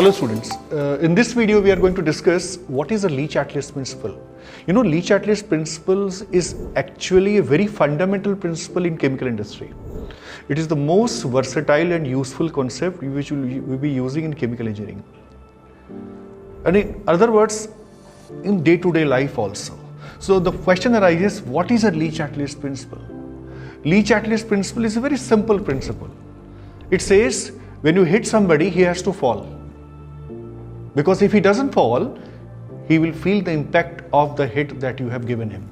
Hello students, in this video we are going to discuss what is the Lee-Chatelius principle. You know, Lee-Chatelius principles is actually a very fundamental principle in chemical industry. It is the most versatile and useful concept which we will be using in chemical engineering. And in other words, in day-to-day life also. So the question arises, what is a Lee-Chatelius principle? Lee-Chatelius principle is a very simple principle. It says when you hit somebody, he has to fall. Because if he doesn't fall, he will feel the impact of the hit that you have given him.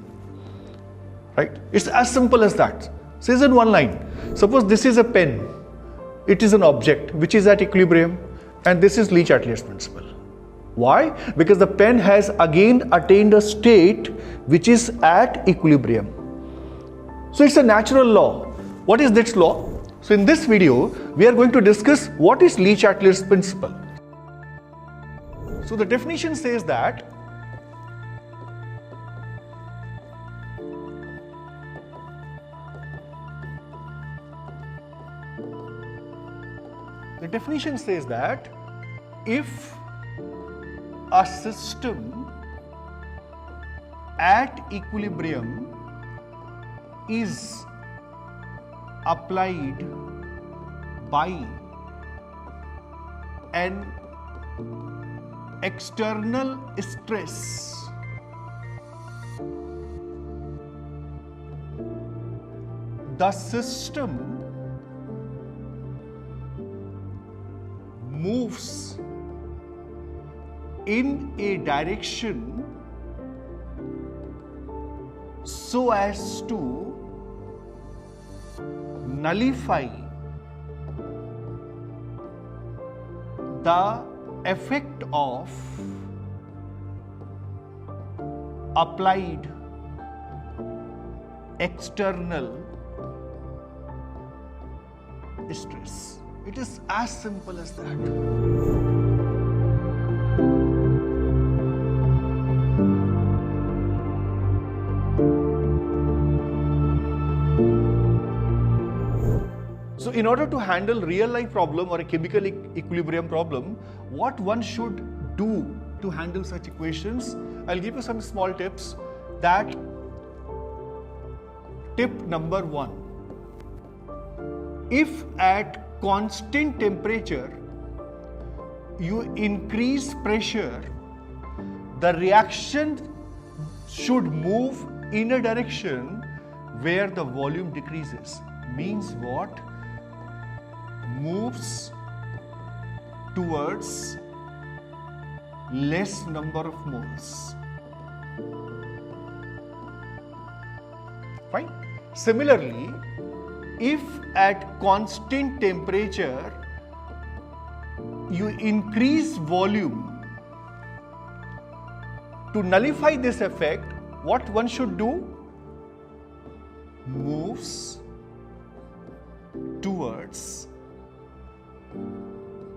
Right? It's as simple as that. Says in one line, suppose this is a pen. It is an object which is at equilibrium, and this is Lee-Chatelius principle. Why? Because the pen has again attained a state which is at equilibrium. So it's a natural law. What is this law? So in this video, we are going to discuss what is Lee-Chatelius principle. So the definition says that if a system at equilibrium is applied by an external stress, the system moves in a direction so as to nullify the effect of applied external stress. It is as simple as that. So in order to handle real life problem or a chemical equilibrium problem, what one should do to handle such equations, I'll give you some small tips. That tip number 1, if at constant temperature you increase pressure, the reaction should move in a direction where the volume decreases. Means what? Moves towards less number of moles. Fine. Similarly, if at constant temperature you increase volume, to nullify this effect, what one should do? Moves towards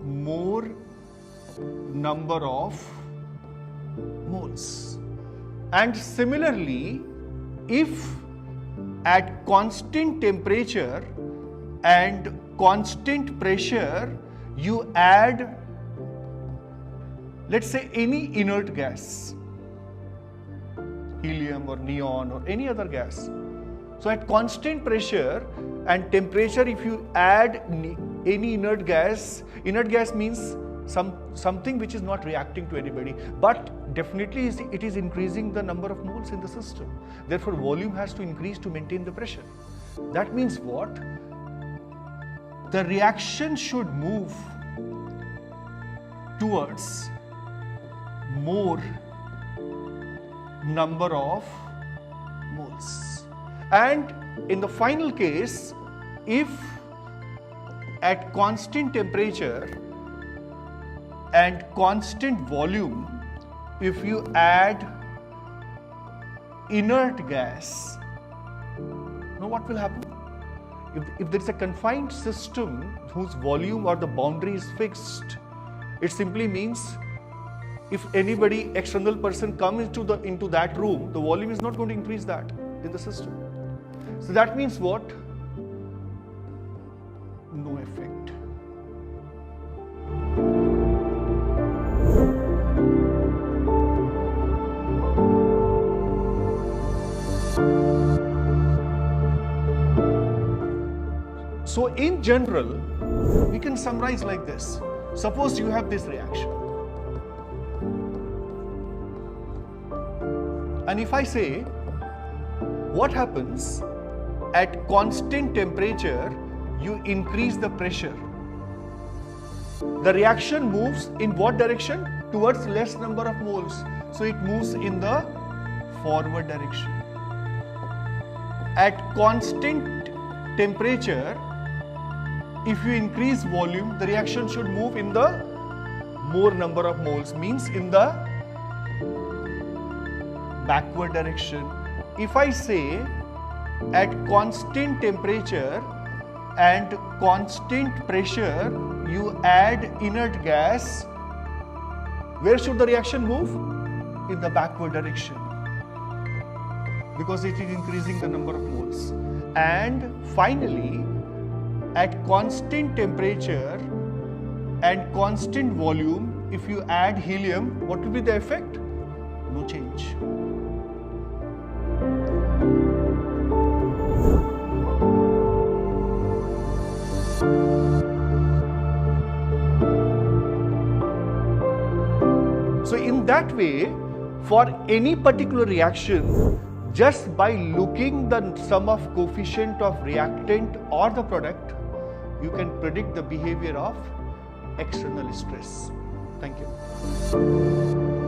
more number of moles. And similarly, if at constant temperature and constant pressure you add, let's say, any inert gas, helium or neon or any other gas. So at constant pressure and temperature, if you add any inert gas means something which is not reacting to anybody, but definitely it is increasing the number of moles in the system. Therefore, volume has to increase to maintain the pressure. That means what? The reaction should move towards more number of moles. And in the final case, if at constant temperature and constant volume, if you add inert gas, now what will happen? If there is a confined system whose volume or the boundary is fixed, it simply means if anybody, external person comes into that room, the volume is not going to increase that in the system. So that means what? No effect. So in general, we can summarize like this. Suppose you have this reaction. And if I say, what happens at constant temperature, you increase the pressure. The reaction moves in what direction? Towards less number of moles. So it moves in the forward direction. At constant temperature, if you increase volume, the reaction should move in the more number of moles, means in the backward direction. If I say at constant temperature and constant pressure, you add inert gas, where should the reaction move? In the backward direction, because it is increasing the number of moles. And finally, at constant temperature and constant volume, if you add helium, what will be the effect? No change. So in that way, for any particular reaction, just by looking the sum of coefficient of reactant or the product, you can predict the behavior of external stress. Thank you.